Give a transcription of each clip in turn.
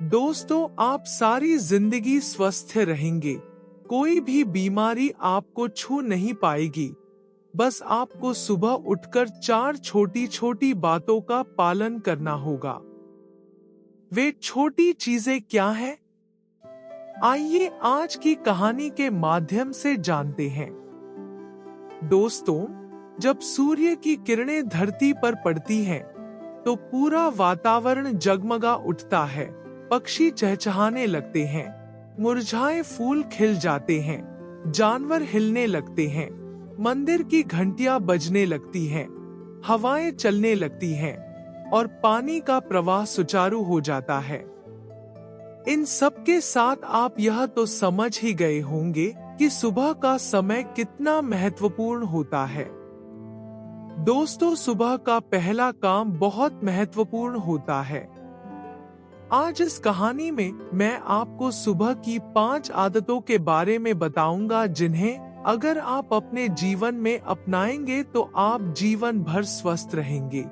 दोस्तों, आप सारी जिंदगी स्वस्थ रहेंगे। कोई भी बीमारी आपको छू नहीं पाएगी। बस आपको सुबह उठकर 4 छोटी छोटी बातों का पालन करना होगा। वे छोटी चीजें क्या हैं? आइए आज की कहानी के माध्यम से जानते हैं। दोस्तों, जब सूर्य की किरणें धरती पर पड़ती हैं, तो पूरा वातावरण जगमगा उठता है। पक्षी चहचहाने लगते हैं, मुरझाए फूल खिल जाते हैं, जानवर हिलने लगते हैं, मंदिर की घंटियां बजने लगती हैं, हवाएं चलने लगती हैं और पानी का प्रवाह सुचारू हो जाता है। इन सब के साथ आप यह तो समझ ही गए होंगे कि सुबह का समय कितना महत्वपूर्ण होता है। दोस्तों, सुबह का पहला काम बहुत महत्वपूर्ण होता है। आज इस कहानी में मैं आपको सुबह की 5 आदतों के बारे में बताऊंगा, जिन्हें अगर आप अपने जीवन में अपनाएंगे तो आप जीवन भर स्वस्थ रहेंगे।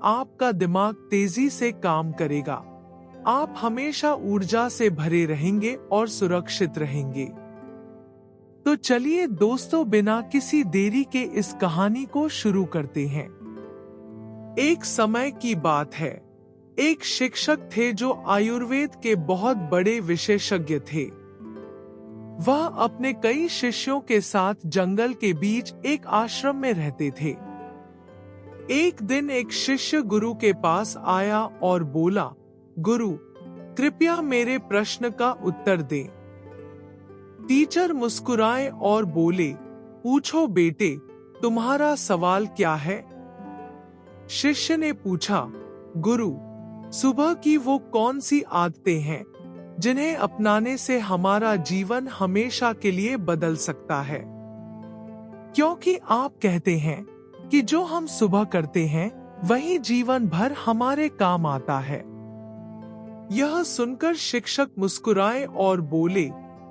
आपका दिमाग तेजी से काम करेगा, आप हमेशा ऊर्जा से भरे रहेंगे और सुरक्षित रहेंगे। तो चलिए दोस्तों, बिना किसी देरी के इस कहानी को शुरू करते हैं। एक समय की बात है, एक शिक्षक थे जो आयुर्वेद के बहुत बड़े विशेषज्ञ थे। वह अपने कई शिष्यों के साथ जंगल के बीच एक आश्रम में रहते थे। एक दिन एक शिष्य गुरु के पास आया और बोला, गुरु, कृपया मेरे प्रश्न का उत्तर दें। टीचर मुस्कुराए और बोले, पूछो बेटे, तुम्हारा सवाल क्या है? शिष्य ने पूछा, गुरु, सुबह की वो कौन सी आदतें हैं जिन्हें अपनाने से हमारा जीवन हमेशा के लिए बदल सकता है? क्योंकि आप कहते हैं कि जो हम सुबह करते हैं वही जीवन भर हमारे काम आता है। यह सुनकर शिक्षक मुस्कुराए और बोले,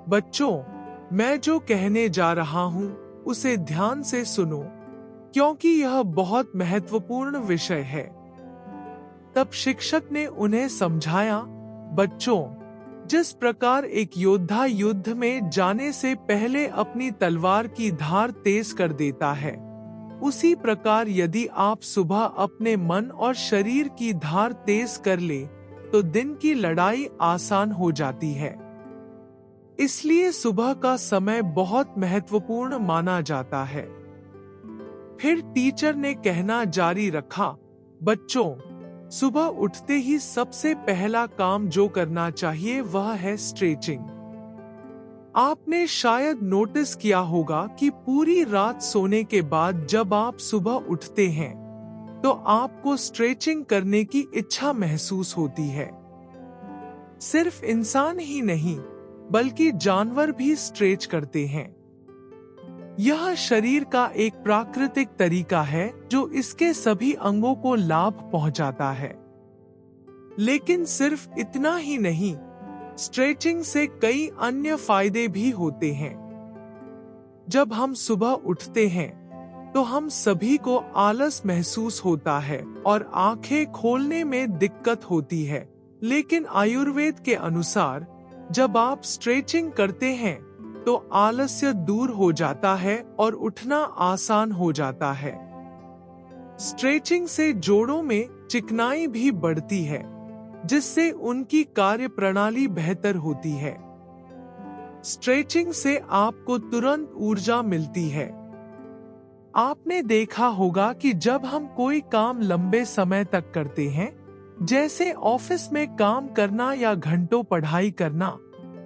बच्चों, मैं जो कहने जा रहा हूं उसे ध्यान से सुनो, क्योंकि यह बहुत महत्वपूर्ण विषय है। तब शिक्षक ने उन्हें समझाया, बच्चों, जिस प्रकार एक योद्धा युद्ध में जाने से पहले अपनी तलवार की धार तेज कर देता है, उसी प्रकार यदि आप सुबह अपने मन और शरीर की धार तेज कर ले तो दिन की लड़ाई आसान हो जाती है। इसलिए सुबह का समय बहुत महत्वपूर्ण माना जाता है। फिर टीचर ने कहना जारी रखा, बच्चों, सुबह उठते ही सबसे पहला काम जो करना चाहिए वह है स्ट्रेचिंग। आपने शायद नोटिस किया होगा कि पूरी रात सोने के बाद जब आप सुबह उठते हैं तो आपको स्ट्रेचिंग करने की इच्छा महसूस होती है। सिर्फ इंसान ही नहीं, बल्कि जानवर भी स्ट्रेच करते हैं। यह शरीर का एक प्राकृतिक तरीका है जो इसके सभी अंगों को लाभ पहुंचाता है। लेकिन सिर्फ इतना ही नहीं, स्ट्रेचिंग से कई अन्य फायदे भी होते हैं। जब हम सुबह उठते हैं तो हम सभी को आलस महसूस होता है और आंखें खोलने में दिक्कत होती है। लेकिन आयुर्वेद के अनुसार जब आप स्ट्रेचिंग करते हैं तो आलस्य दूर हो जाता है और उठना आसान हो जाता है। स्ट्रेचिंग से जोड़ों में चिकनाई भी बढ़ती है, जिससे उनकी कार्य प्रणाली बेहतर होती है। स्ट्रेचिंग से आपको तुरंत ऊर्जा मिलती है। आपने देखा होगा कि जब हम कोई काम लंबे समय तक करते हैं, जैसे ऑफिस में काम करना या घंटों पढ़ाई करना,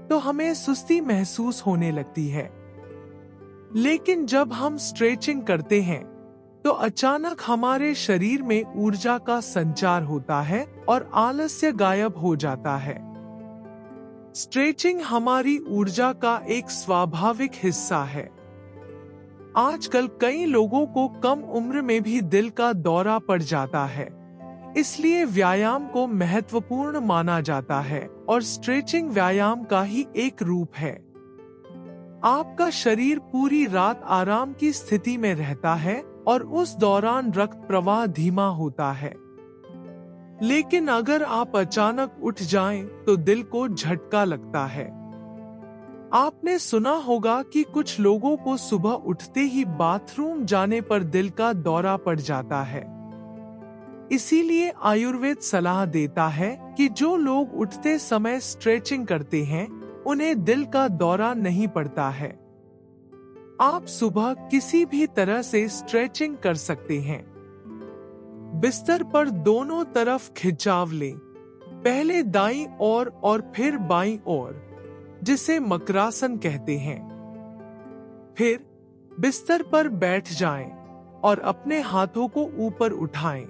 तो हमें सुस्ती महसूस होने लगती है। लेकिन जब हम स्ट्रेचिंग करते हैं तो अचानक हमारे शरीर में ऊर्जा का संचार होता है और आलस्य गायब हो जाता है। स्ट्रेचिंग हमारी ऊर्जा का एक स्वाभाविक हिस्सा है। आजकल कई लोगों को कम उम्र में भी दिल का दौरा पड़ जाता है, इसलिए व्यायाम को महत्वपूर्ण माना जाता है और स्ट्रेचिंग व्यायाम का ही एक रूप है। आपका शरीर पूरी रात आराम की स्थिति में रहता है और उस दौरान रक्त प्रवाह धीमा होता है। लेकिन अगर आप अचानक उठ जाएं तो दिल को झटका लगता है। आपने सुना होगा कि कुछ लोगों को सुबह उठते ही बाथरूम जाने पर दिल का दौरा पड़ जाता है। इसीलिए आयुर्वेद सलाह देता है कि जो लोग उठते समय स्ट्रेचिंग करते हैं, उन्हें दिल का दौरा नहीं पड़ता है। आप सुबह किसी भी तरह से स्ट्रेचिंग कर सकते हैं। बिस्तर पर दोनों तरफ खिंचाव लें, पहले दाईं ओर और फिर बाईं ओर, जिसे मकरासन कहते हैं। फिर बिस्तर पर बैठ जाएं और अपने हाथों को ऊपर उठाएं।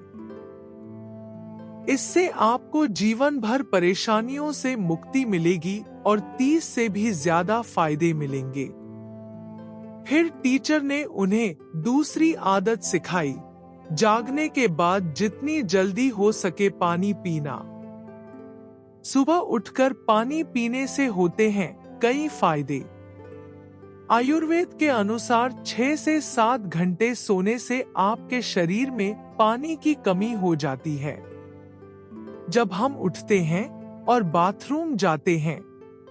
इससे आपको जीवन भर परेशानियों से मुक्ति मिलेगी और 30 से भी ज्यादा फायदे मिलेंगे। फिर टीचर ने उन्हें दूसरी आदत सिखाई, जागने के बाद जितनी जल्दी हो सके पानी पीना। सुबह उठकर पानी पीने से होते हैं कई फायदे। आयुर्वेद के अनुसार 6 से 7 घंटे सोने से आपके शरीर में पानी की कमी हो जाती है। जब हम उठते हैं और बाथरूम जाते हैं,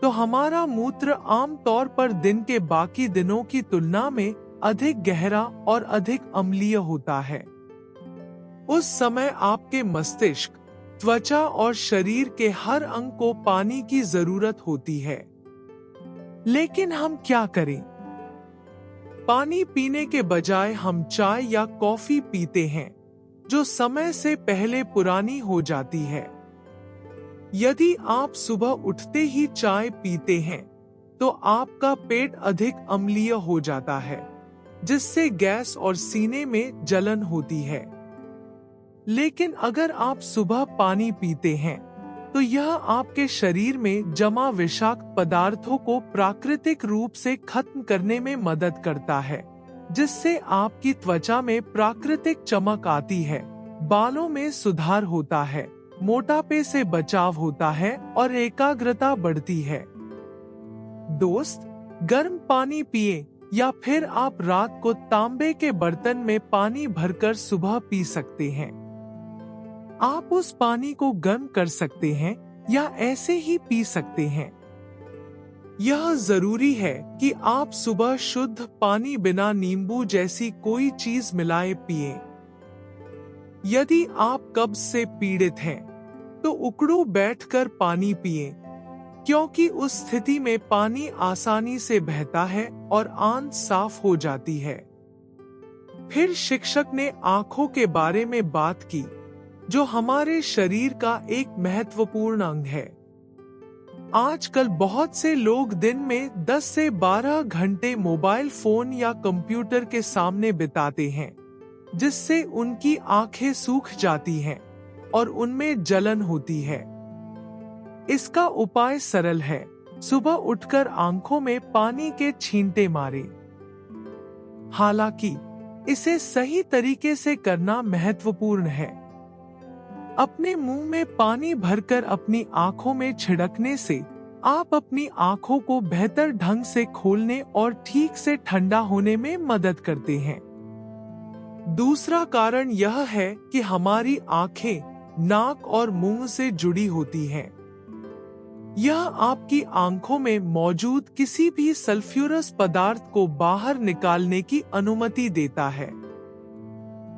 तो हमारा मूत्र आमतौर पर दिन के बाकी दिनों की तुलना में अधिक गहरा और अधिक अम्लीय होता है। उस समय आपके मस्तिष्क, त्वचा और शरीर के हर अंग को पानी की जरूरत होती है। लेकिन हम क्या करें? पानी पीने के बजाय हम चाय या कॉफी पीते हैं, जो समय से पहले पुरानी हो जाती है। यदि आप सुबह उठते ही चाय पीते हैं, तो आपका पेट अधिक अम्लीय हो जाता है, जिससे गैस और सीने में जलन होती है। लेकिन अगर आप सुबह पानी पीते हैं, तो यह आपके शरीर में जमा विषाक्त पदार्थों को प्राकृतिक रूप से खत्म करने में मदद करता है, जिससे आपकी त्वचा में प्राकृतिक चमक आती है, बालों में सुधार होता है, मोटापे से बचाव होता है और एकाग्रता बढ़ती है। दोस्त, गर्म पानी पिए या फिर आप रात को तांबे के बर्तन में पानी भरकर सुबह पी सकते हैं। आप उस पानी को गर्म कर सकते हैं या ऐसे ही पी सकते हैं। यह जरूरी है कि आप सुबह शुद्ध पानी बिना नींबू जैसी कोई चीज मिलाए पिएं। यदि आप कब्ज से पीड़ित हैं, तो उकड़ू बैठकर पानी पिएं, क्योंकि उस स्थिति में पानी आसानी से बहता है और आंत साफ हो जाती है। फिर शिक्षक ने आंखों के बारे में बात की, जो हमारे शरीर का एक महत्वपूर्ण अंग है। आजकल बहुत से लोग दिन में 10 से 12 घंटे मोबाइल फोन या कंप्यूटर के सामने बिताते हैं, जिससे उनकी आंखें सूख जाती हैं और उनमें जलन होती है। इसका उपाय सरल है, सुबह उठकर आंखों में पानी के छींटे मारें। हालांकि इसे सही तरीके से करना महत्वपूर्ण है। अपने मुंह में पानी भरकर अपनी आंखों में छिड़कने से आप अपनी आंखों को बेहतर ढंग से खोलने और ठीक से ठंडा होने में मदद करते हैं। दूसरा कारण यह है कि हमारी आंखें नाक और मुंह से जुड़ी होती हैं। यह आपकी आंखों में मौजूद किसी भी सल्फ्यूरस पदार्थ को बाहर निकालने की अनुमति देता है।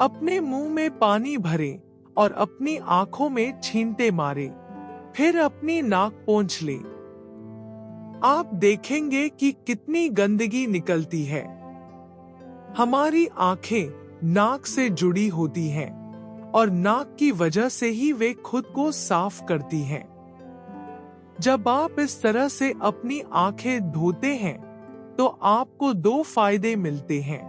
अपने मुंह में पानी भरें और अपनी आंखों में छींटे मारें, फिर अपनी नाक पोंछ लें। आप देखेंगे कि कितनी गंदगी निकलती है। हमारी आंखें नाक से जुड़ी होती हैं और नाक की वजह से ही वे खुद को साफ करती हैं। जब आप इस तरह से अपनी आंखें धोते हैं, तो आपको 2 फायदे मिलते हैं।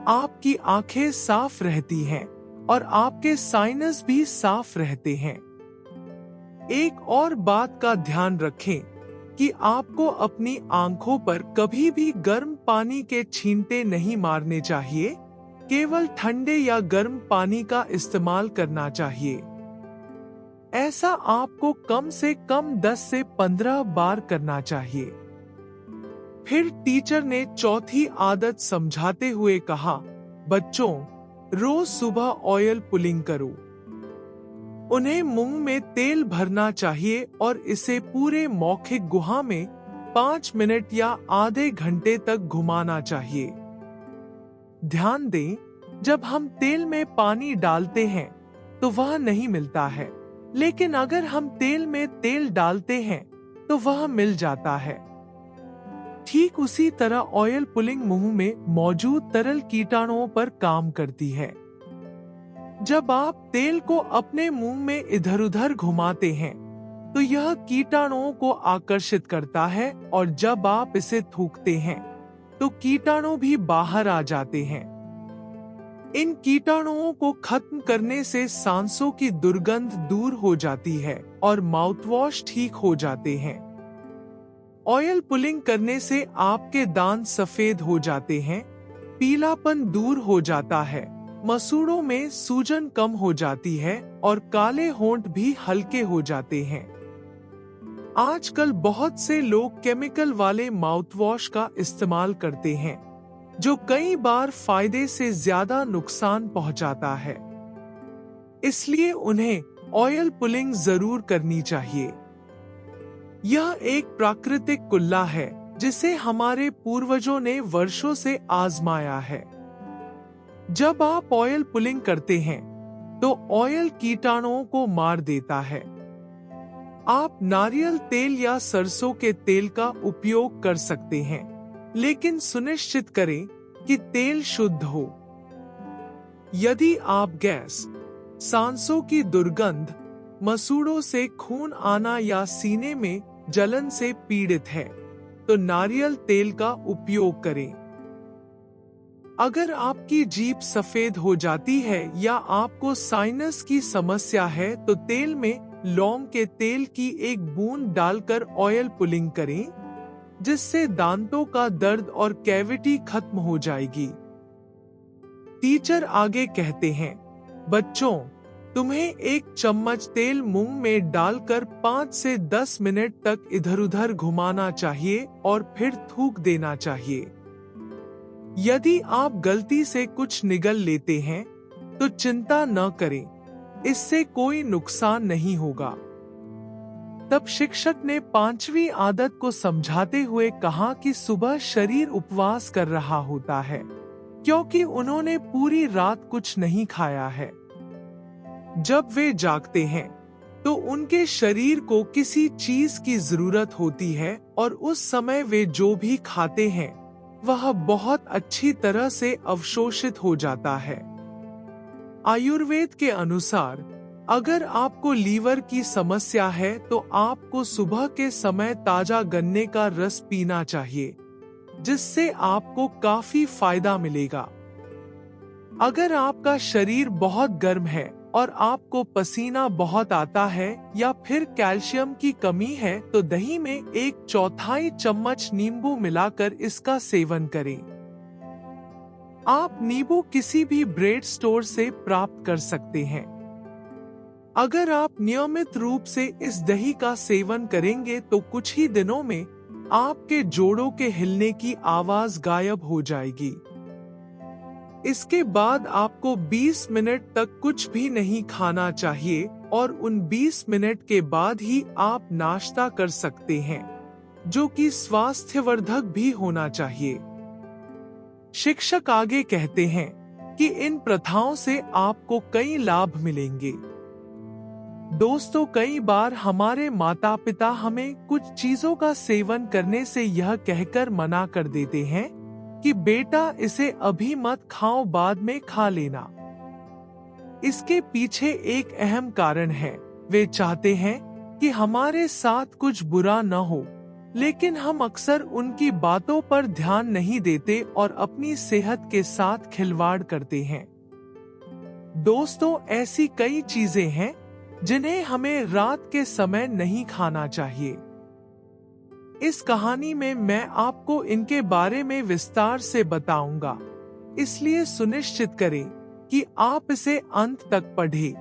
आपकी आंखें साफ रहती हैं और आपके साइनस भी साफ रहते हैं। एक और बात का ध्यान रखें कि आपको अपनी आंखों पर कभी भी गर्म पानी के छींटे नहीं मारने चाहिए, केवल ठंडे या गर्म पानी का इस्तेमाल करना चाहिए। ऐसा आपको कम से कम 10 से 15 बार करना चाहिए। फिर टीचर ने चौथी आदत समझाते हुए कहा, बच्चों, रोज सुबह ऑयल पुलिंग करो। उन्हें मुंह में तेल भरना चाहिए और इसे पूरे मौखिक गुहा में 5 मिनट या आधे घंटे तक घुमाना चाहिए। ध्यान दें, जब हम तेल में पानी डालते हैं तो वह नहीं मिलता है, लेकिन अगर हम तेल में तेल डालते हैं तो वह मिल जाता है। ठीक उसी तरह ऑयल पुलिंग मुंह में मौजूद तरल कीटाणुओं पर काम करती है। जब आप तेल को अपने मुंह में इधर उधर घुमाते हैं तो यह कीटाणुओं को आकर्षित करता है और जब आप इसे थूकते हैं तो कीटाणु भी बाहर आ जाते हैं। इन कीटाणुओं को खत्म करने से सांसों की दुर्गंध दूर हो जाती है और माउथवॉश ठीक हो जाते हैं। ऑयल पुलिंग करने से आपके दांत सफेद हो जाते हैं, पीलापन दूर हो जाता है, मसूड़ों में सूजन कम हो जाती है और काले होंठ भी हल्के हो जाते हैं। आजकल बहुत से लोग केमिकल वाले माउथवॉश का इस्तेमाल करते हैं, जो कई बार फायदे से ज्यादा नुकसान पहुंचाता है। इसलिए उन्हें ऑयल पुलिंग जरूर करनी चाहिए। यह एक प्राकृतिक कुल्ला है जिसे हमारे पूर्वजों ने वर्षों से आजमाया है। जब आप ऑयल पुलिंग करते हैं तो ऑयल कीटाणुओं को मार देता है। आप नारियल तेल या सरसों के तेल का उपयोग कर सकते हैं, लेकिन सुनिश्चित करें कि तेल शुद्ध हो। यदि आप गैस, सांसों की दुर्गंध, मसूड़ों से खून आना या सीने में जलन से पीड़ित है, तो नारियल तेल का उपयोग करें। अगर आपकी जीभ सफेद हो जाती है या आपको साइनस की समस्या है तो तेल में लौंग के तेल की एक बूंद डालकर ऑयल पुलिंग करें, जिससे दांतों का दर्द और कैविटी खत्म हो जाएगी। टीचर आगे कहते हैं, बच्चों, तुम्हें एक चम्मच तेल मुंह में डालकर 5 से 10 मिनट तक इधर उधर घुमाना चाहिए और फिर थूक देना चाहिए। यदि आप गलती से कुछ निगल लेते हैं तो चिंता न करें, इससे कोई नुकसान नहीं होगा। तब शिक्षक ने 5वीं आदत को समझाते हुए कहा कि सुबह शरीर उपवास कर रहा होता है, क्योंकि उन्होंने पूरी रात कुछ नहीं खाया है। जब वे जागते हैं तो उनके शरीर को किसी चीज की जरूरत होती है और उस समय वे जो भी खाते हैं वह बहुत अच्छी तरह से अवशोषित हो जाता है। आयुर्वेद के अनुसार अगर आपको लीवर की समस्या है तो आपको सुबह के समय ताजा गन्ने का रस पीना चाहिए, जिससे आपको काफी फायदा मिलेगा। अगर आपका शरीर बहुत गर्म है और आपको पसीना बहुत आता है या फिर कैल्शियम की कमी है तो दही में 1/4 चम्मच नींबू मिलाकर इसका सेवन करें। आप नींबू किसी भी ब्रेड स्टोर से प्राप्त कर सकते हैं। अगर आप नियमित रूप से इस दही का सेवन करेंगे तो कुछ ही दिनों में आपके जोड़ों के हिलने की आवाज गायब हो जाएगी। इसके बाद आपको 20 मिनट तक कुछ भी नहीं खाना चाहिए और उन 20 मिनट के बाद ही आप नाश्ता कर सकते हैं, जो कि स्वास्थ्यवर्धक भी होना चाहिए। शिक्षक आगे कहते हैं कि इन प्रथाओं से आपको कई लाभ मिलेंगे। दोस्तों, कई बार हमारे माता पिता हमें कुछ चीजों का सेवन करने से यह कहकर मना कर देते हैं कि बेटा इसे अभी मत खाओ, बाद में खा लेना। इसके पीछे एक अहम कारण है। वे चाहते हैं कि हमारे साथ कुछ बुरा न हो, लेकिन हम अक्सर उनकी बातों पर ध्यान नहीं देते और अपनी सेहत के साथ खिलवाड़ करते हैं। दोस्तों, ऐसी कई चीजें हैं जिन्हें हमें रात के समय नहीं खाना चाहिए। इस कहानी में मैं आपको इनके बारे में विस्तार से बताऊंगा, इसलिए सुनिश्चित करें कि आप इसे अंत तक पढ़ें,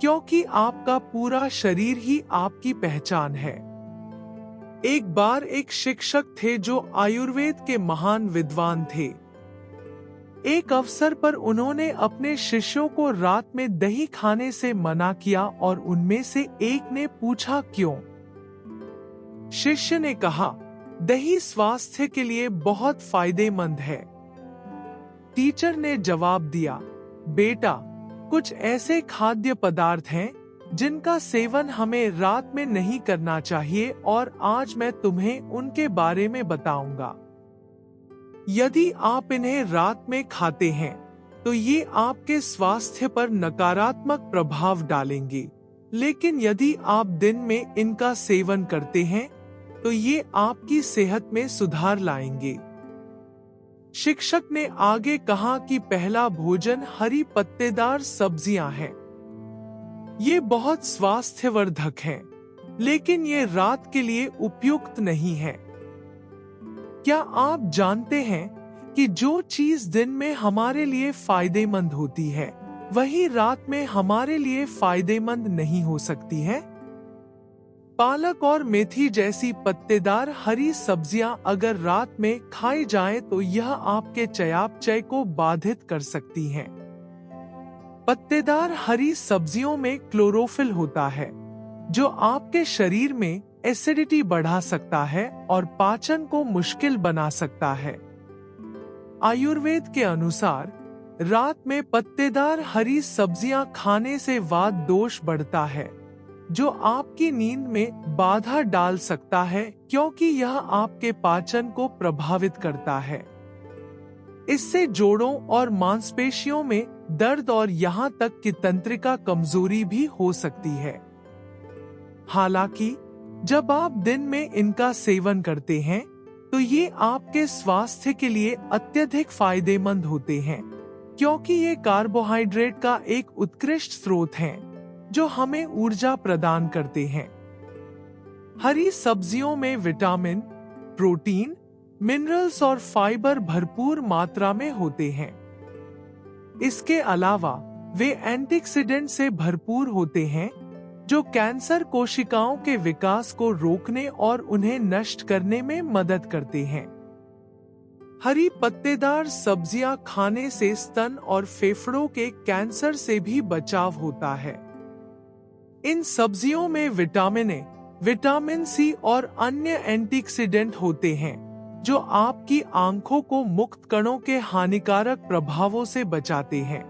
क्योंकि आपका पूरा शरीर ही आपकी पहचान है। एक बार एक शिक्षक थे जो आयुर्वेद के महान विद्वान थे। एक अवसर पर उन्होंने अपने शिष्यों को रात में दही खाने से मना किया और उनमें से एक ने पूछा क्यों? शिष्य ने कहा, दही स्वास्थ्य के लिए बहुत फायदेमंद है। टीचर ने जवाब दिया, बेटा, कुछ ऐसे खाद्य पदार्थ हैं जिनका सेवन हमें रात में नहीं करना चाहिए और आज मैं तुम्हें उनके बारे में बताऊंगा। यदि आप इन्हें रात में खाते हैं तो ये आपके स्वास्थ्य पर नकारात्मक प्रभाव डालेंगे, लेकिन यदि आप दिन में इनका सेवन करते हैं तो ये आपकी सेहत में सुधार लाएंगे। शिक्षक ने आगे कहा कि पहला भोजन हरी पत्तेदार सब्जियां हैं। ये बहुत स्वास्थ्यवर्धक हैं, लेकिन ये रात के लिए उपयुक्त नहीं है। क्या आप जानते हैं कि जो चीज दिन में हमारे लिए फायदेमंद होती है, वही रात में हमारे लिए फायदेमंद नहीं हो सकती है? पालक और मेथी जैसी पत्तेदार हरी सब्जियां अगर रात में खाई जाएं तो यह आपके चयापचय को बाधित कर सकती हैं। पत्तेदार हरी सब्जियों में क्लोरोफिल होता है, जो आपके शरीर में एसिडिटी बढ़ा सकता है और पाचन को मुश्किल बना सकता है। आयुर्वेद के अनुसार रात में पत्तेदार हरी सब्जियां खाने से वात दोष बढ़ता है, जो आपकी नींद में बाधा डाल सकता है क्योंकि यह आपके पाचन को प्रभावित करता है। इससे जोड़ों और मांसपेशियों में दर्द और यहाँ तक कि तंत्रिका कमजोरी भी हो सकती है। हालांकि जब आप दिन में इनका सेवन करते हैं तो ये आपके स्वास्थ्य के लिए अत्यधिक फायदेमंद होते हैं, क्योंकि ये कार्बोहाइड्रेट का एक उत्कृष्ट स्रोत हैं जो हमें ऊर्जा प्रदान करते हैं। हरी सब्जियों में विटामिन, प्रोटीन, मिनरल्स और फाइबर भरपूर मात्रा में होते हैं। इसके अलावा वे एंटीऑक्सीडेंट से भरपूर होते हैं, जो कैंसर कोशिकाओं के विकास को रोकने और उन्हें नष्ट करने में मदद करते हैं। हरी पत्तेदार सब्जियां खाने से स्तन और फेफड़ों के कैंसर से भी बचाव होता है। इन सब्जियों में विटामिन ए, विटामिन सी और अन्य एंटीऑक्सीडेंट होते हैं, जो आपकी आंखों को मुक्त कणों के हानिकारक प्रभावों से बचाते हैं।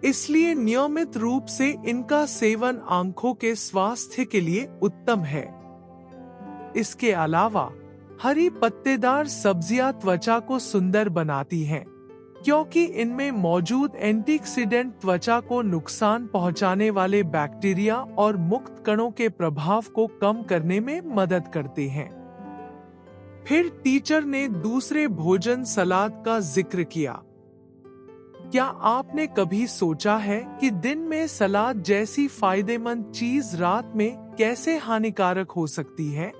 इसलिए नियमित रूप से इनका सेवन आंखों के स्वास्थ्य के लिए उत्तम है। इसके अलावा हरी पत्तेदार सब्जियां त्वचा को सुंदर बनाती हैं, क्योंकि इनमें मौजूद एंटीऑक्सीडेंट त्वचा को नुकसान पहुंचाने वाले बैक्टीरिया और मुक्त कणों के प्रभाव को कम करने में मदद करते हैं। फिर टीचर ने दूसरे भोजन सलाद का जिक्र किया। क्या आपने कभी सोचा है कि दिन में सलाद जैसी फायदेमंद चीज रात में कैसे हानिकारक हो सकती है?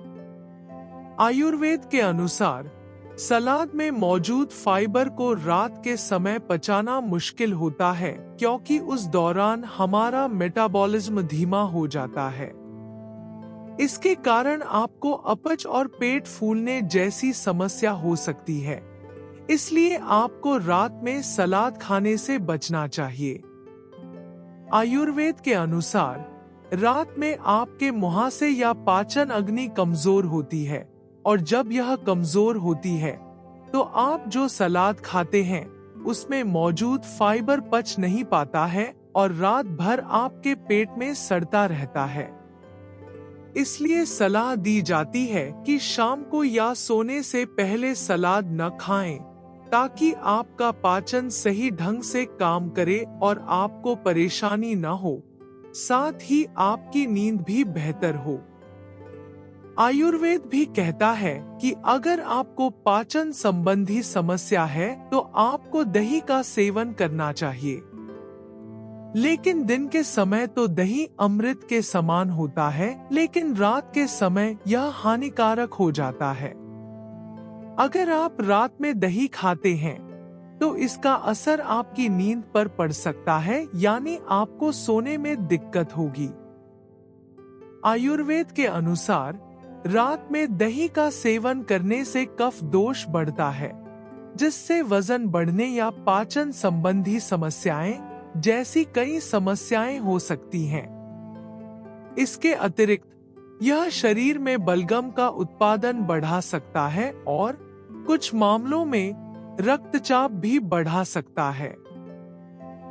आयुर्वेद के अनुसार सलाद में मौजूद फाइबर को रात के समय पचाना मुश्किल होता है, क्योंकि उस दौरान हमारा मेटाबॉलिज्म धीमा हो जाता है। इसके कारण आपको अपच और पेट फूलने जैसी समस्या हो सकती है। इसलिए आपको रात में सलाद खाने से बचना चाहिए। आयुर्वेद के अनुसार रात में आपके मुहासे या पाचन अग्नि कमजोर होती है, और जब यह कमजोर होती है तो आप जो सलाद खाते हैं उसमें मौजूद फाइबर पच नहीं पाता है और रात भर आपके पेट में सड़ता रहता है। इसलिए सलाह दी जाती है कि शाम को या सोने से पहले सलाद न खाएं, ताकि आपका पाचन सही ढंग से काम करे और आपको परेशानी न हो, साथ ही आपकी नींद भी बेहतर हो। आयुर्वेद भी कहता है कि अगर आपको पाचन संबंधी समस्या है तो आपको दही का सेवन करना चाहिए। लेकिन दिन के समय तो दही अमृत के समान होता है, लेकिन रात के समय यह हानिकारक हो जाता है। अगर आप रात में दही खाते हैं तो इसका असर आपकी नींद पर पड़ सकता है, यानी आपको सोने में दिक्कत होगी। आयुर्वेद के अनुसार रात में दही का सेवन करने से कफ दोष बढ़ता है, जिससे वजन बढ़ने या पाचन संबंधी समस्याएं जैसी कई समस्याएं हो सकती हैं। इसके अतिरिक्त यह शरीर में बलगम का उत्पादन बढ़ा सकता है और कुछ मामलों में रक्तचाप भी बढ़ा सकता है।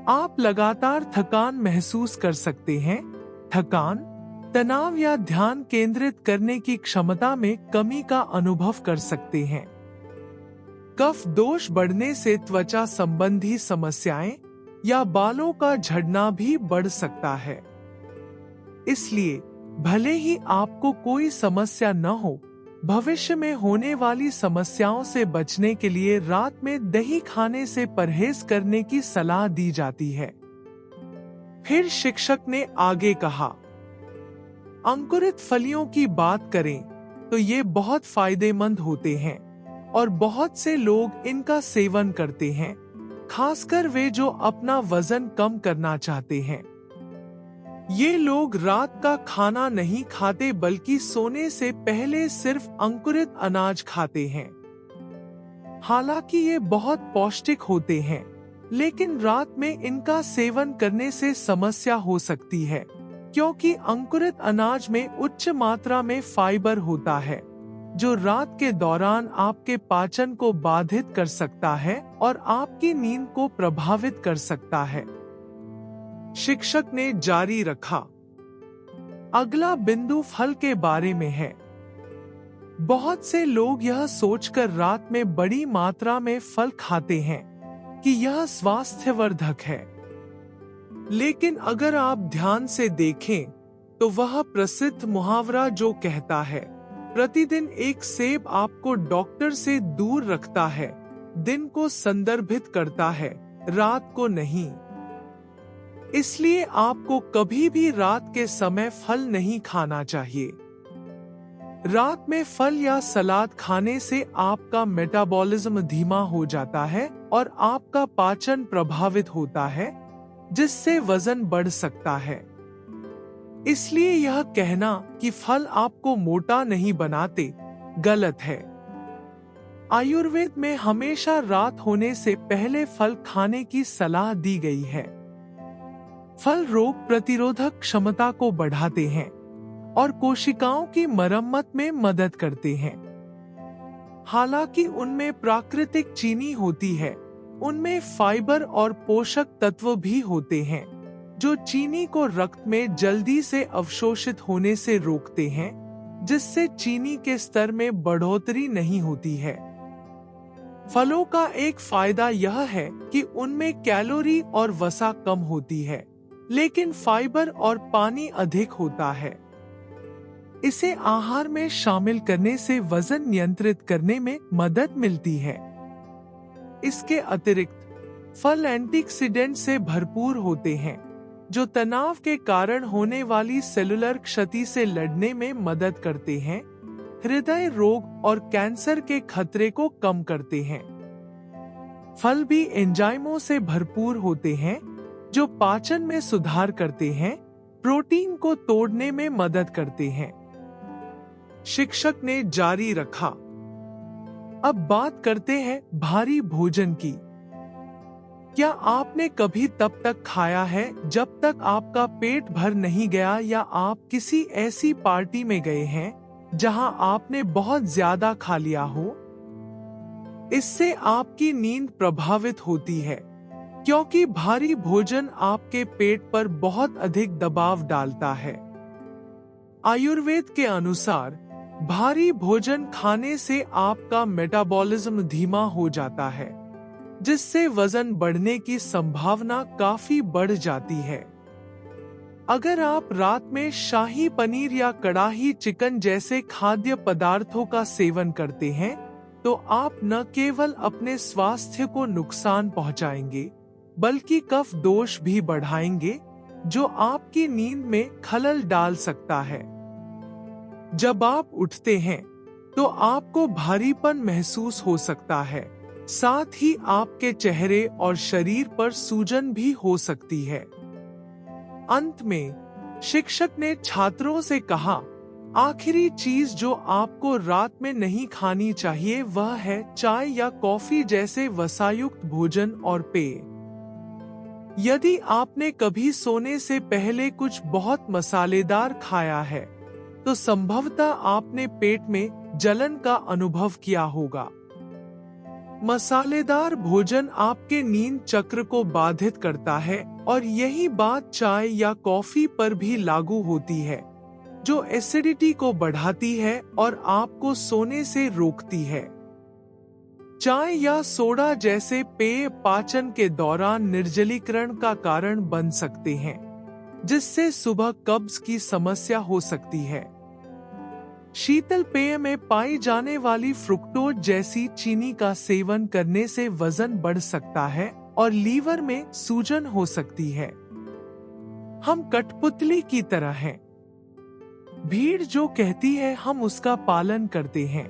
आप लगातार थकान महसूस कर सकते हैं। थकान, तनाव या ध्यान केंद्रित करने की क्षमता में कमी का अनुभव कर सकते हैं। कफ दोष बढ़ने से त्वचा संबंधी समस्याएं या बालों का झड़ना भी बढ़ सकता है। इसलिए भले ही आपको कोई समस्या न हो, भविष्य में होने वाली समस्याओं से बचने के लिए रात में दही खाने से परहेज करने की सलाह दी जाती है। फिर शिक्षक ने आगे कहा, अंकुरित फलियों की बात करें तो ये बहुत फायदेमंद होते हैं और बहुत से लोग इनका सेवन करते हैं, खासकर वे जो अपना वजन कम करना चाहते हैं। ये लोग रात का खाना नहीं खाते बल्कि सोने से पहले सिर्फ अंकुरित अनाज खाते हैं। हालांकि ये बहुत पौष्टिक होते हैं, लेकिन रात में इनका सेवन करने से समस्या हो सकती है, क्योंकि अंकुरित अनाज में उच्च मात्रा में फाइबर होता है, जो रात के दौरान आपके पाचन को बाधित कर सकता है और आपकी नींद को प्रभावित कर सकता है। शिक्षक ने जारी रखा, अगला बिंदु फल के बारे में है। बहुत से लोग यह सोचकर रात में बड़ी मात्रा में फल खाते हैं कि यह स्वास्थ्यवर्धक है, लेकिन अगर आप ध्यान से देखें तो वह प्रसिद्ध मुहावरा जो कहता है, प्रतिदिन एक सेब आपको डॉक्टर से दूर रखता है, दिन को संदर्भित करता है, रात को नहीं। इसलिए आपको कभी भी रात के समय फल नहीं खाना चाहिए। रात में फल या सलाद खाने से आपका मेटाबॉलिज्म धीमा हो जाता है और आपका पाचन प्रभावित होता है, जिससे वजन बढ़ सकता है। इसलिए यह कहना कि फल आपको मोटा नहीं बनाते, गलत है। आयुर्वेद में हमेशा रात होने से पहले फल खाने की सलाह दी गई है। फल रोग प्रतिरोधक क्षमता को बढ़ाते हैं और कोशिकाओं की मरम्मत में मदद करते हैं। हालांकि उनमें प्राकृतिक चीनी होती है, उनमें फाइबर और पोषक तत्व भी होते हैं, जो चीनी को रक्त में जल्दी से अवशोषित होने से रोकते हैं, जिससे चीनी के स्तर में बढ़ोतरी नहीं होती है। फलों का एक फायदा यह है कि उनमें कैलोरी और वसा कम होती है, लेकिन फाइबर और पानी अधिक होता है। इसे आहार में शामिल करने से वजन नियंत्रित करने में मदद मिलती है। इसके अतिरिक्त फल एंटीऑक्सीडेंट से भरपूर होते हैं, जो तनाव के कारण होने वाली सेलुलर क्षति से लड़ने में मदद करते हैं, हृदय रोग और कैंसर के खतरे को कम करते हैं। फल भी एंजाइमों से भरपूर होते हैं, जो पाचन में सुधार करते हैं, प्रोटीन को तोड़ने में मदद करते हैं। शिक्षक ने जारी रखा, अब बात करते हैं भारी भोजन की। क्या आपने कभी तब तक खाया है जब तक आपका पेट भर नहीं गया, या आप किसी ऐसी पार्टी में गए हैं जहां आपने बहुत ज्यादा खा लिया हो? इससे आपकी नींद प्रभावित होती है, क्योंकि भारी भोजन आपके पेट पर बहुत अधिक दबाव डालता है। आयुर्वेद के अनुसार भारी भोजन खाने से आपका मेटाबॉलिज्म धीमा हो जाता है, जिससे वजन बढ़ने की संभावना काफी बढ़ जाती है। अगर आप रात में शाही पनीर या कड़ाही चिकन जैसे खाद्य पदार्थों का सेवन करते हैं, तो आप न केवल अपने स्वास्थ्य को नुकसान पहुंचाएंगे, बल्कि कफ दोष भी बढ़ाएंगे, जो आपकी नींद में खलल डाल सकता है। जब आप उठते हैं तो आपको भारीपन महसूस हो सकता है, साथ ही आपके चेहरे और शरीर पर सूजन भी हो सकती है। अंत में शिक्षक ने छात्रों से कहा, आखिरी चीज जो आपको रात में नहीं खानी चाहिए वह है चाय या कॉफी जैसे वसायुक्त भोजन और पेय। यदि आपने कभी सोने से पहले कुछ बहुत मसालेदार खाया है तो संभवतः आपने पेट में जलन का अनुभव किया होगा। मसालेदार भोजन आपके नींद चक्र को बाधित करता है और यही बात चाय या कॉफी पर भी लागू होती है, जो एसिडिटी को बढ़ाती है और आपको सोने से रोकती है। चाय या सोडा जैसे पेय पाचन के दौरान निर्जलीकरण का कारण बन सकते हैं, जिससे सुबह कब्ज की समस्या हो सकती है। शीतल पेय में पाई जाने वाली फ्रुक्टोज जैसी चीनी का सेवन करने से वजन बढ़ सकता है और लीवर में सूजन हो सकती है। हम कठपुतली की तरह हैं। भीड़ जो कहती है हम उसका पालन करते हैं।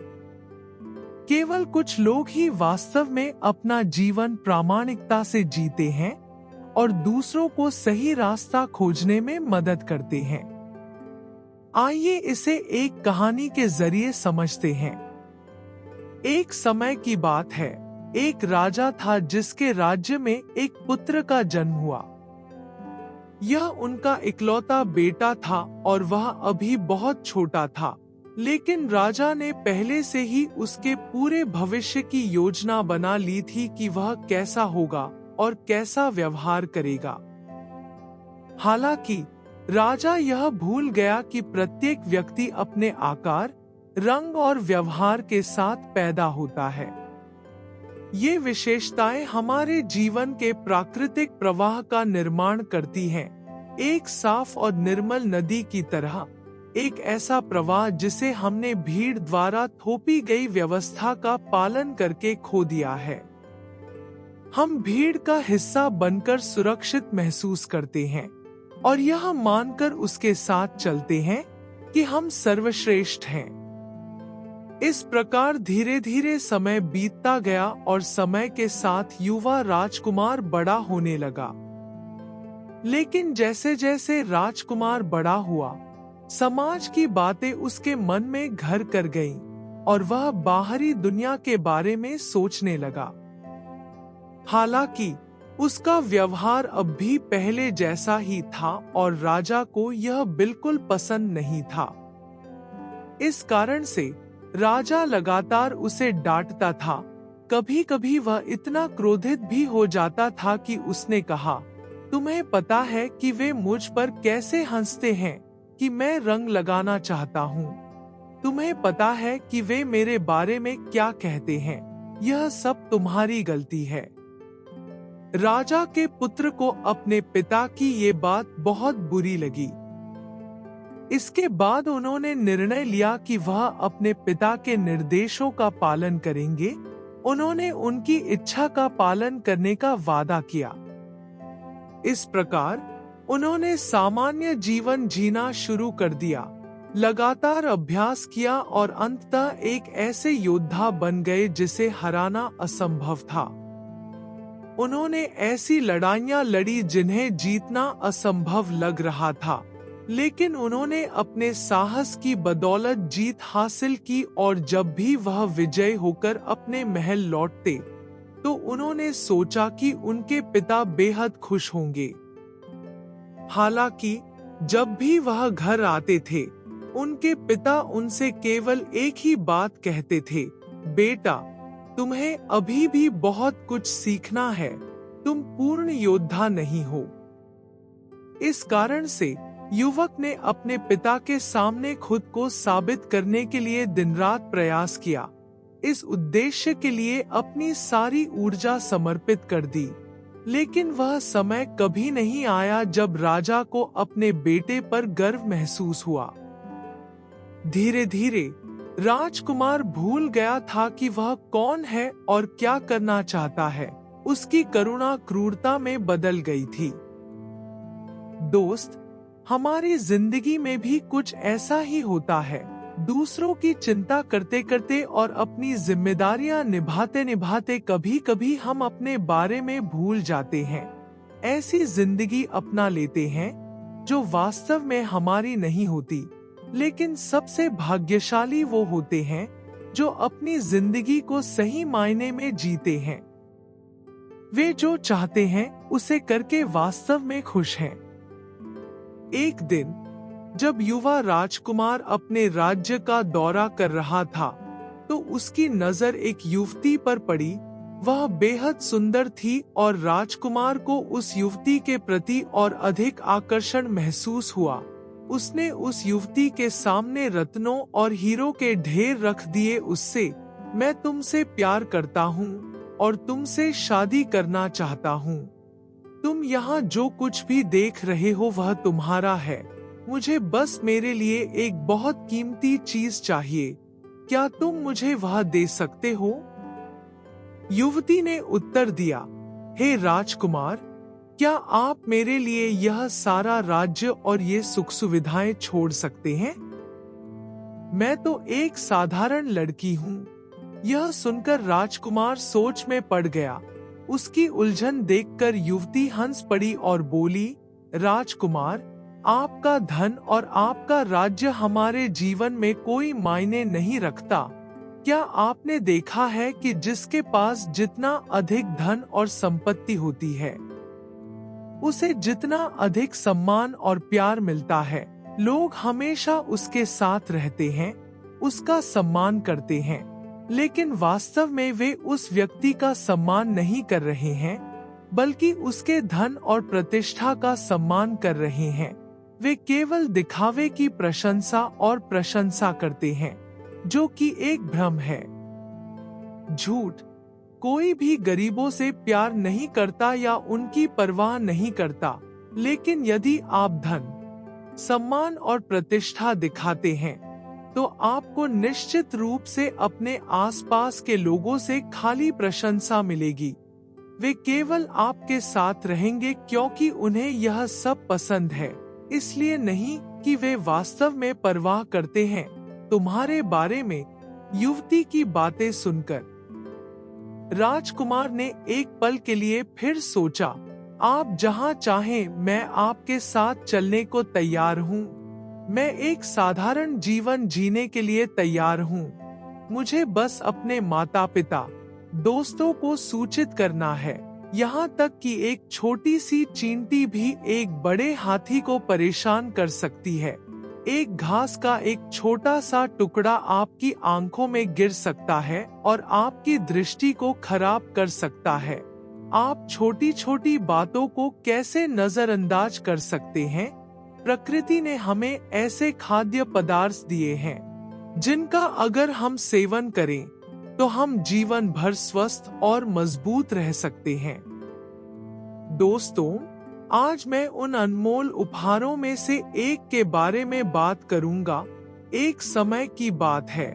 केवल कुछ लोग ही वास्तव में अपना जीवन प्रामाणिकता से जीते हैं और दूसरों को सही रास्ता खोजने में मदद करते हैं। आइए इसे एक कहानी के जरिए समझते हैं। एक समय की बात है, एक राजा था जिसके राज्य में एक पुत्र का जन्म हुआ। यह उनका इकलौता बेटा था और वह अभी बहुत छोटा था, लेकिन राजा ने पहले से ही उसके पूरे भविष्य की योजना बना ली थी कि वह कैसा होगा और कैसा व्यवहार करेगा। हालांकि राजा यह भूल गया कि प्रत्येक व्यक्ति अपने आकार, रंग और व्यवहार के साथ पैदा होता है। ये विशेषताएं हमारे जीवन के प्राकृतिक प्रवाह का निर्माण करती हैं, एक साफ और निर्मल नदी की तरह, एक ऐसा प्रवाह जिसे हमने भीड़ द्वारा थोपी गई व्यवस्था का पालन करके खो दिया है। हम भीड़ का हिस्सा बनकर सुरक्षित महसूस करते हैं और यह मानकर उसके साथ चलते हैं कि हम सर्वश्रेष्ठ हैं। इस प्रकार धीरे धीरे समय बीतता गया और समय के साथ युवा राजकुमार बड़ा होने लगा। लेकिन जैसे जैसे राजकुमार बड़ा हुआ, समाज की बातें उसके मन में घर कर गईं और वह बाहरी दुनिया के बारे में सोचने लगा। हालांकि उसका व्यवहार अब भी पहले जैसा ही था और राजा को यह बिल्कुल पसंद नहीं था। इस कारण से राजा लगातार उसे डांटता था। कभी कभी वह इतना क्रोधित भी हो जाता था कि उसने कहा, तुम्हें पता है कि वे मुझ पर कैसे हंसते हैं कि मैं रंग लगाना चाहता हूँ। तुम्हें पता है कि वे मेरे बारे में क्या कहते हैं। यह सब तुम्हारी गलती है। राजा के पुत्र को अपने पिता की ये बात बहुत बुरी लगी। इसके बाद उन्होंने निर्णय लिया कि वह अपने पिता के निर्देशों का पालन करेंगे। उन्होंने उनकी इच्छा का पालन करने का वादा किया। इस प्रकार उन्होंने सामान्य जीवन जीना शुरू कर दिया, लगातार अभ्यास किया और अंततः एक ऐसे योद्धा बन गए जिसे हराना असंभव था। उन्होंने ऐसी लड़ाइयां लड़ी जिन्हें जीतना असंभव लग रहा था, लेकिन उन्होंने अपने साहस की बदौलत जीत हासिल की और जब भी वह विजयी होकर अपने महल लौटते तो उन्होंने सोचा कि उनके पिता बेहद खुश होंगे। हालांकि जब भी वह घर आते थे, उनके पिता उनसे केवल एक ही बात कहते थे, बेटा, तुम्हें अभी भी बहुत कुछ सीखना है, तुम पूर्ण योद्धा नहीं हो। इस कारण से युवक ने अपने पिता के सामने खुद को साबित करने के लिए दिन रात प्रयास किया। इस उद्देश्य के लिए अपनी सारी ऊर्जा समर्पित कर दी, लेकिन वह समय कभी नहीं आया जब राजा को अपने बेटे पर गर्व महसूस हुआ। धीरे धीरे राजकुमार भूल गया था कि वह कौन है और क्या करना चाहता है। उसकी करुणा क्रूरता में बदल गई थी। दोस्त, हमारी जिंदगी में भी कुछ ऐसा ही होता है। दूसरों की चिंता करते करते और अपनी जिम्मेदारियां निभाते निभाते कभी कभी हम अपने बारे में भूल जाते हैं। ऐसी जिंदगी अपना लेते हैं जो वास्तव में हमारी नहीं होती। लेकिन सबसे भाग्यशाली वो होते हैं जो अपनी जिंदगी को सही मायने में जीते हैं। वे जो चाहते हैं उसे करके वास्तव में खुश हैं। एक दिन जब युवा राजकुमार अपने राज्य का दौरा कर रहा था, तो उसकी नजर एक युवती पर पड़ी। वह बेहद सुंदर थी और राजकुमार को उस युवती के प्रति और अधिक आकर्षण महसूस हुआ। उसने उस युवती के सामने रत्नों और हीरो के ढेर रख दिए। उससे, मैं तुमसे प्यार करता हूँ और तुमसे शादी करना चाहता हूँ। तुम यहाँ जो कुछ भी देख रहे हो वह तुम्हारा है। मुझे बस मेरे लिए एक बहुत कीमती चीज चाहिए। क्या तुम मुझे वह दे सकते हो? युवती ने उत्तर दिया, हे राजकुमार, क्या आप मेरे लिए यह सारा राज्य और ये सुख सुविधाएं छोड़ सकते हैं? मैं तो एक साधारण लड़की हूँ। यह सुनकर राजकुमार सोच में पड़ गया। उसकी उलझन देखकर युवती हंस पड़ी और बोली, राजकुमार, आपका धन और आपका राज्य हमारे जीवन में कोई मायने नहीं रखता। क्या आपने देखा है कि जिसके पास जितना अधिक धन और संपत्ति होती है, उसे जितना अधिक सम्मान और प्यार मिलता है। लोग हमेशा उसके साथ रहते हैं, उसका सम्मान करते हैं, लेकिन वास्तव में वे उस व्यक्ति का सम्मान नहीं कर रहे हैं, बल्कि उसके धन और प्रतिष्ठा का सम्मान कर रहे हैं। वे केवल दिखावे की प्रशंसा करते हैं, जो कि एक भ्रम है। झूठ। कोई भी गरीबों से प्यार नहीं करता या उनकी परवाह नहीं करता, लेकिन यदि आप धन, सम्मान और प्रतिष्ठा दिखाते हैं, तो आपको निश्चित रूप से अपने आसपास के लोगों से खाली प्रशंसा मिलेगी। वे केवल आपके साथ रहेंगे क्योंकि उन्हें यह सब पसंद है, इसलिए नहीं कि वे वास्तव में परवाह करते हैं तुम्हारे बारे में। युवती की बातें सुनकर राजकुमार ने एक पल के लिए फिर सोचा, आप जहां चाहें मैं आपके साथ चलने को तैयार हूँ। मैं एक साधारण जीवन जीने के लिए तैयार हूँ। मुझे बस अपने माता पिता, दोस्तों को सूचित करना है। यहाँ तक कि एक छोटी सी चींटी भी एक बड़े हाथी को परेशान कर सकती है। एक घास का एक छोटा सा टुकड़ा आपकी आंखों में गिर सकता है और आपकी दृष्टि को खराब कर सकता है। आप छोटी छोटी बातों को कैसे नजरअंदाज कर सकते हैं? प्रकृति ने हमें ऐसे खाद्य पदार्थ दिए हैं जिनका अगर हम सेवन करें तो हम जीवन भर स्वस्थ और मजबूत रह सकते हैं। दोस्तों, आज मैं उन अनमोल उपहारों में से एक के बारे में बात करूंगा। एक समय की बात है,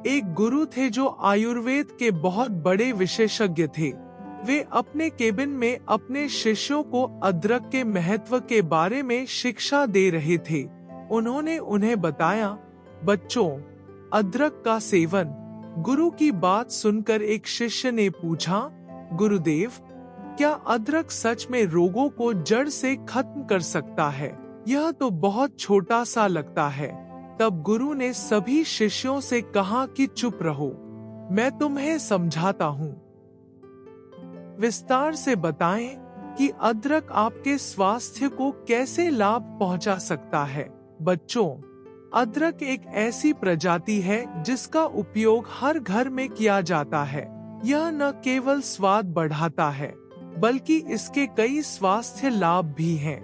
एक गुरु थे जो आयुर्वेद के बहुत बड़े विशेषज्ञ थे। वे अपने केबिन में अपने शिष्यों को अदरक के महत्व के बारे में शिक्षा दे रहे थे। उन्होंने उन्हें बताया, बच्चों, अदरक का सेवन। गुरु की बात सुनकर एक शिष्य ने पूछा, गुरुदेव, क्या अदरक सच में रोगों को जड़ से खत्म कर सकता है? यह तो बहुत छोटा सा लगता है। तब गुरु ने सभी शिष्यों से कहा कि चुप रहो, मैं तुम्हें समझाता हूँ। विस्तार से बताएं कि अदरक आपके स्वास्थ्य को कैसे लाभ पहुंचा सकता है। बच्चों, अदरक एक ऐसी प्रजाति है जिसका उपयोग हर घर में किया जाता है। यह न केवल स्वाद बढ़ाता है, बल्कि इसके कई स्वास्थ्य लाभ भी हैं।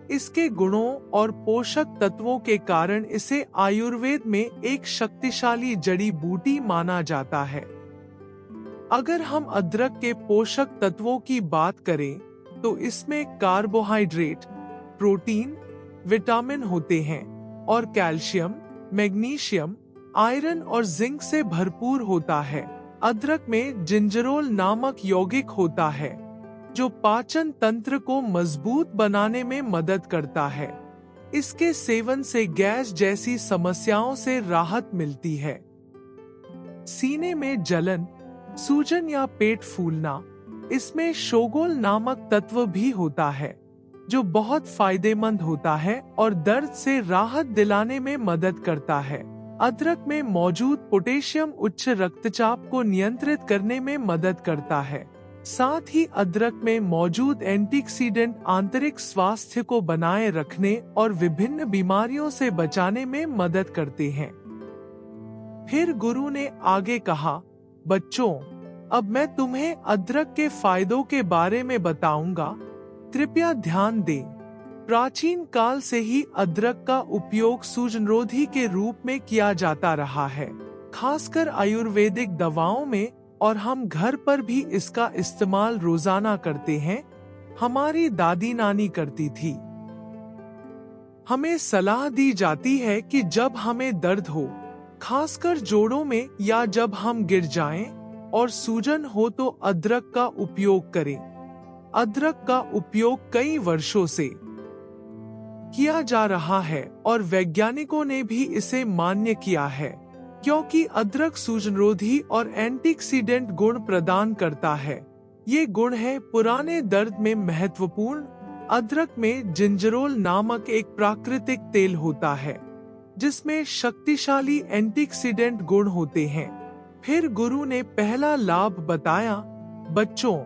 इसके गुणों और पोषक तत्वों के कारण इसे आयुर्वेद में एक शक्तिशाली जड़ी बूटी माना जाता है। अगर हम अदरक के पोषक तत्वों की बात करें, तो इसमें कार्बोहाइड्रेट, प्रोटीन, विटामिन होते हैं और कैल्शियम, मैग्नीशियम, आयरन और जिंक से भरपूर होता है। अदरक में जिंजरोल नामक यौगिक होता है, जो पाचन तंत्र को मजबूत बनाने में मदद करता है। इसके सेवन से गैस जैसी समस्याओं से राहत मिलती है। सीने में जलन, सूजन या पेट फूलना, इसमें शोगोल नामक तत्व भी होता है। जो बहुत फायदेमंद होता है और दर्द से राहत दिलाने में मदद करता है। अदरक में मौजूद पोटेशियम उच्च रक्तचाप को नियंत्रित करने में मदद करता है। साथ ही अदरक में मौजूद एंटीऑक्सीडेंट आंतरिक स्वास्थ्य को बनाए रखने और विभिन्न बीमारियों से बचाने में मदद करते हैं। फिर गुरु ने आगे कहा, बच्चों, अब मैं तुम्हें अदरक के फायदों के बारे में बताऊंगा। कृपया ध्यान दें। प्राचीन काल से ही अदरक का उपयोग सूजनरोधी के रूप में किया जाता रहा है, खासकर आयुर्वेदिक दवाओं में, और हम घर पर भी इसका इस्तेमाल रोजाना करते हैं। हमारी दादी नानी करती थी। हमें सलाह दी जाती है कि जब हमें दर्द हो, खासकर जोड़ों में, या जब हम गिर जाएं और सूजन हो तो अदरक का उपयोग करें। अदरक का उपयोग कई वर्षों से किया जा रहा है और वैज्ञानिकों ने भी इसे मान्य किया है, क्योंकि अदरक सूजनरोधी और एंटीऑक्सीडेंट गुण प्रदान करता है। ये गुण है पुराने दर्द में महत्वपूर्ण। अदरक में जिंजरोल नामक एक प्राकृतिक तेल होता है, जिसमें शक्तिशाली एंटीऑक्सीडेंट गुण होते हैं। फिर गुरु ने पहला लाभ बताया, बच्चों,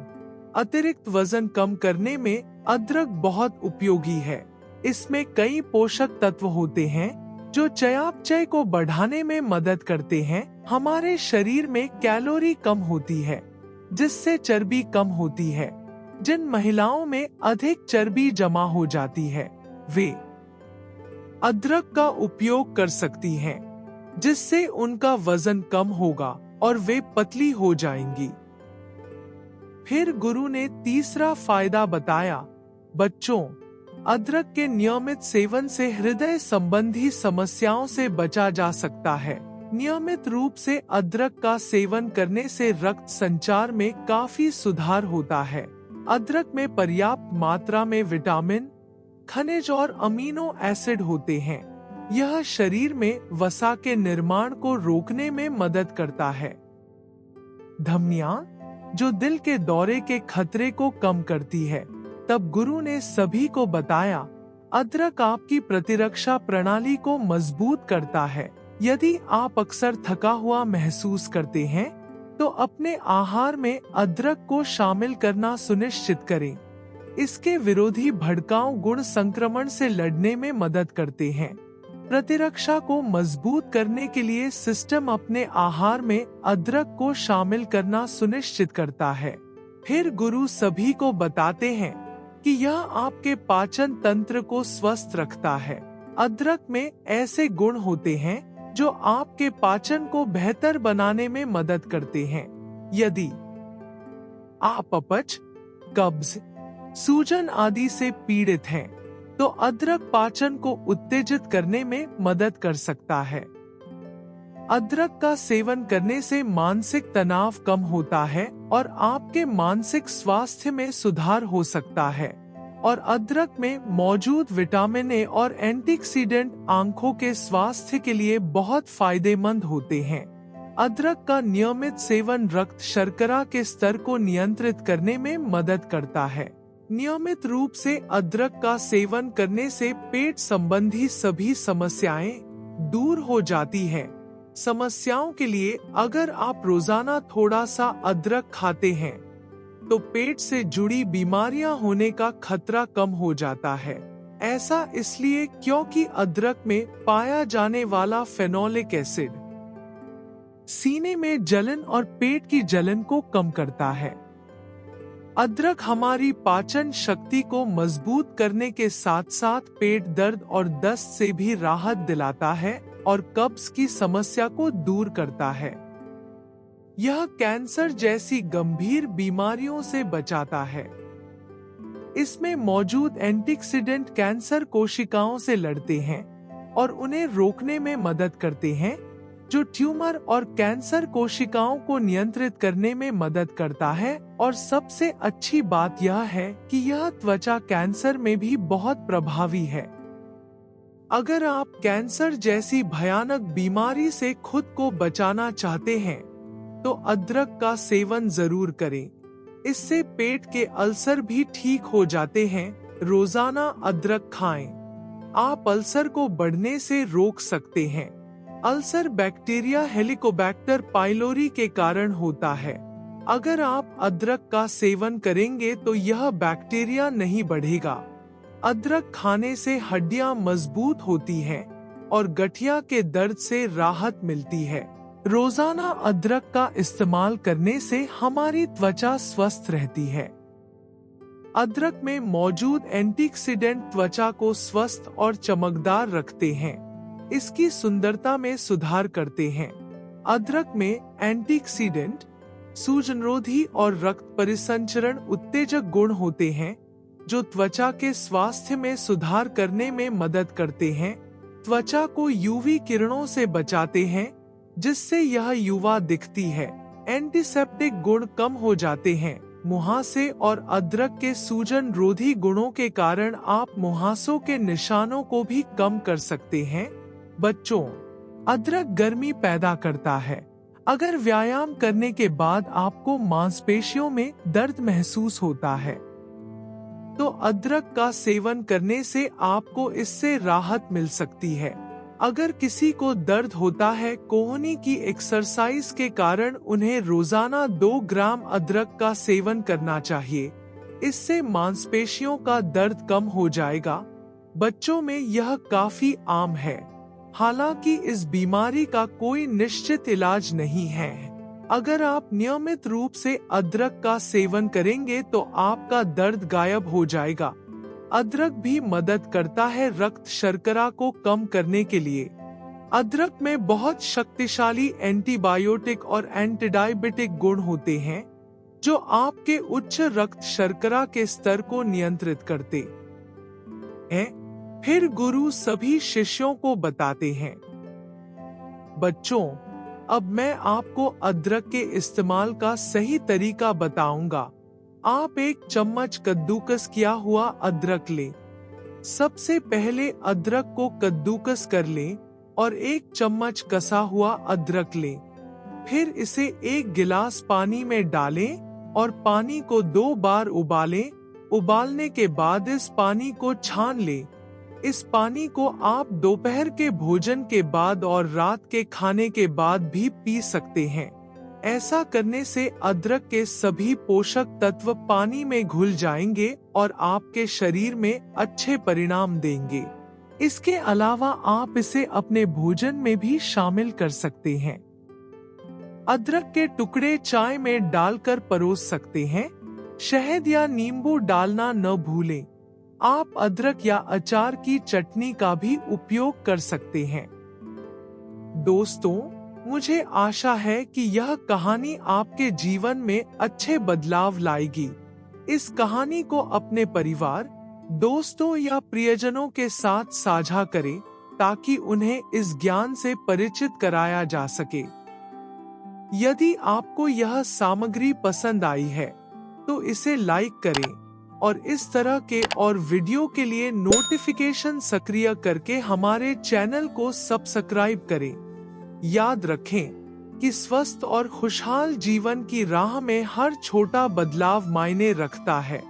अतिरिक्त वजन कम करने में अदरक बहुत उपयोगी है। इसमें कई पोषक तत्व होते हैं जो चयापचय को बढ़ाने में मदद करते हैं। हमारे शरीर में कैलोरी कम होती है, जिससे चर्बी कम होती है। जिन महिलाओं में अधिक चर्बी जमा हो जाती है, वे अदरक का उपयोग कर सकती हैं, जिससे उनका वजन कम होगा और वे पतली हो जाएंगी। फिर गुरु ने तीसरा फायदा बताया, बच्चों, अदरक के नियमित सेवन से हृदय संबंधी समस्याओं से बचा जा सकता है। नियमित रूप से अदरक का सेवन करने से रक्त संचार में काफी सुधार होता है। अदरक में पर्याप्त मात्रा में विटामिन, खनिज और अमीनो एसिड होते हैं। यह शरीर में वसा के निर्माण को रोकने में मदद करता है। धमनियां, जो दिल के दौरे के खतरे को कम करती है। तब गुरु ने सभी को बताया, अदरक आपकी प्रतिरक्षा प्रणाली को मजबूत करता है। यदि आप अक्सर थका हुआ महसूस करते हैं, तो अपने आहार में अदरक को शामिल करना सुनिश्चित करें। इसके विरोधी भड़काऊ गुण संक्रमण से लड़ने में मदद करते हैं। प्रतिरक्षा को मजबूत करने के लिए सिस्टम अपने आहार में अदरक को शामिल करना सुनिश्चित करता है। फिर गुरु सभी को बताते हैं कि यह आपके पाचन तंत्र को स्वस्थ रखता है। अदरक में ऐसे गुण होते हैं जो आपके पाचन को बेहतर बनाने में मदद करते हैं। यदि आप अपच, कब्ज, सूजन आदि से पीड़ित हैं, तो अदरक पाचन को उत्तेजित करने में मदद कर सकता है। अदरक का सेवन करने से मानसिक तनाव कम होता है और आपके मानसिक स्वास्थ्य में सुधार हो सकता है। और अदरक में मौजूद विटामिन ए और एंटीऑक्सीडेंट आंखों के स्वास्थ्य के लिए बहुत फायदेमंद होते हैं। अदरक का नियमित सेवन रक्त शर्करा के स्तर को नियंत्रित करने में मदद करता है। नियमित रूप से अदरक का सेवन करने से पेट संबंधी सभी समस्याएं दूर हो जाती हैं। समस्याओं के लिए अगर आप रोजाना थोड़ा सा अदरक खाते हैं, तो पेट से जुड़ी बीमारियां होने का खतरा कम हो जाता है। ऐसा इसलिए क्योंकि अदरक में पाया जाने वाला फेनोलिक एसिड सीने में जलन और पेट की जलन को कम करता है। अदरक हमारी पाचन शक्ति को मजबूत करने के साथ साथ पेट दर्द और दस्त से भी राहत दिलाता है और कब्ज की समस्या को दूर करता है। यह कैंसर जैसी गंभीर बीमारियों से बचाता है। इसमें मौजूद एंटीऑक्सीडेंट कैंसर कोशिकाओं से लड़ते हैं और उन्हें रोकने में मदद करते हैं, जो ट्यूमर और कैंसर कोशिकाओं को नियंत्रित करने में मदद करता है। और सबसे अच्छी बात यह है कि यह त्वचा कैंसर में भी बहुत प्रभावी है। अगर आप कैंसर जैसी भयानक बीमारी से खुद को बचाना चाहते हैं, तो अदरक का सेवन जरूर करें। इससे पेट के अल्सर भी ठीक हो जाते हैं, रोजाना अदरक खाएं। आप अल्सर को बढ़ने से रोक सकते हैं। अल्सर बैक्टीरिया हेलिकोबैक्टर पाइलोरी के कारण होता है। अगर आप अदरक का सेवन करेंगे तो यह बैक्टीरिया नहीं बढ़ेगा। अदरक खाने से हड्डियां मजबूत होती हैं और गठिया के दर्द से राहत मिलती है। रोजाना अदरक का इस्तेमाल करने से हमारी त्वचा स्वस्थ रहती है। अदरक में मौजूद एंटीऑक्सीडेंट त्वचा को स्वस्थ और चमकदार रखते हैं। इसकी सुंदरता में सुधार करते हैं। अदरक में एंटीऑक्सीडेंट, सूजनरोधी और रक्त परिसंचरण उत्तेजक गुण होते हैं, जो त्वचा के स्वास्थ्य में सुधार करने में मदद करते हैं। त्वचा को यूवी किरणों से बचाते हैं, जिससे यह युवा दिखती है। एंटीसेप्टिक गुण कम हो जाते हैं। मुहासे और अदरक के सूजन रोधी गुणों के कारण आप मुहासों के निशानों को भी कम कर सकते हैं। बच्चों, अदरक गर्मी पैदा करता है। अगर व्यायाम करने के बाद आपको मांसपेशियों में दर्द महसूस होता है, तो अदरक का सेवन करने से आपको इससे राहत मिल सकती है। अगर किसी को दर्द होता है, कोहनी की एक्सरसाइज के कारण उन्हें रोजाना 2 ग्राम अदरक का सेवन करना चाहिए। इससे मांसपेशियों का दर्द कम हो जाएगा। बच्चों में यह काफी आम है। हालांकि इस बीमारी का कोई निश्चित इलाज नहीं है। अगर आप नियमित रूप से अदरक का सेवन करेंगे तो आपका दर्द गायब हो जाएगा। अदरक भी मदद करता है रक्त शर्करा को कम करने के लिए। अदरक में बहुत शक्तिशाली एंटीबायोटिक और एंटीडायबिटिक गुण होते हैं, जो आपके उच्च रक्त शर्करा के स्तर को नियंत्रित करते हैं। फिर गुरु सभी शिष्यों को बताते हैं। बच्चों, अब मैं आपको अदरक के इस्तेमाल का सही तरीका बताऊंगा। आप 1 चम्मच कद्दूकस किया हुआ अदरक लें। सबसे पहले अदरक को कद्दूकस कर लें और 1 चम्मच कसा हुआ अदरक लें। फिर इसे 1 गिलास पानी में डालें और पानी को 2 बार उबालें। उबालने के बाद इस पानी को छान लें। इस पानी को आप दोपहर के भोजन के बाद और रात के खाने के बाद भी पी सकते हैं। ऐसा करने से अदरक के सभी पोषक तत्व पानी में घुल जाएंगे और आपके शरीर में अच्छे परिणाम देंगे। इसके अलावा आप इसे अपने भोजन में भी शामिल कर सकते हैं। अदरक के टुकड़े चाय में डालकर परोस सकते हैं। शहद या नींबू डालना न भूलें। आप अदरक या अचार की चटनी का भी उपयोग कर सकते हैं। दोस्तों, मुझे आशा है कि यह कहानी आपके जीवन में अच्छे बदलाव लाएगी। इस कहानी को अपने परिवार, दोस्तों या प्रियजनों के साथ साझा करें, ताकि उन्हें इस ज्ञान से परिचित कराया जा सके। यदि आपको यह सामग्री पसंद आई है, तो इसे लाइक करें और इस तरह के और वीडियो के लिए नोटिफिकेशन सक्रिय करके हमारे चैनल को सब्सक्राइब करें। याद रखें कि स्वस्थ और खुशहाल जीवन की राह में हर छोटा बदलाव मायने रखता है।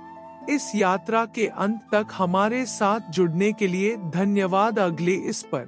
इस यात्रा के अंत तक हमारे साथ जुड़ने के लिए धन्यवाद। अगले इस पर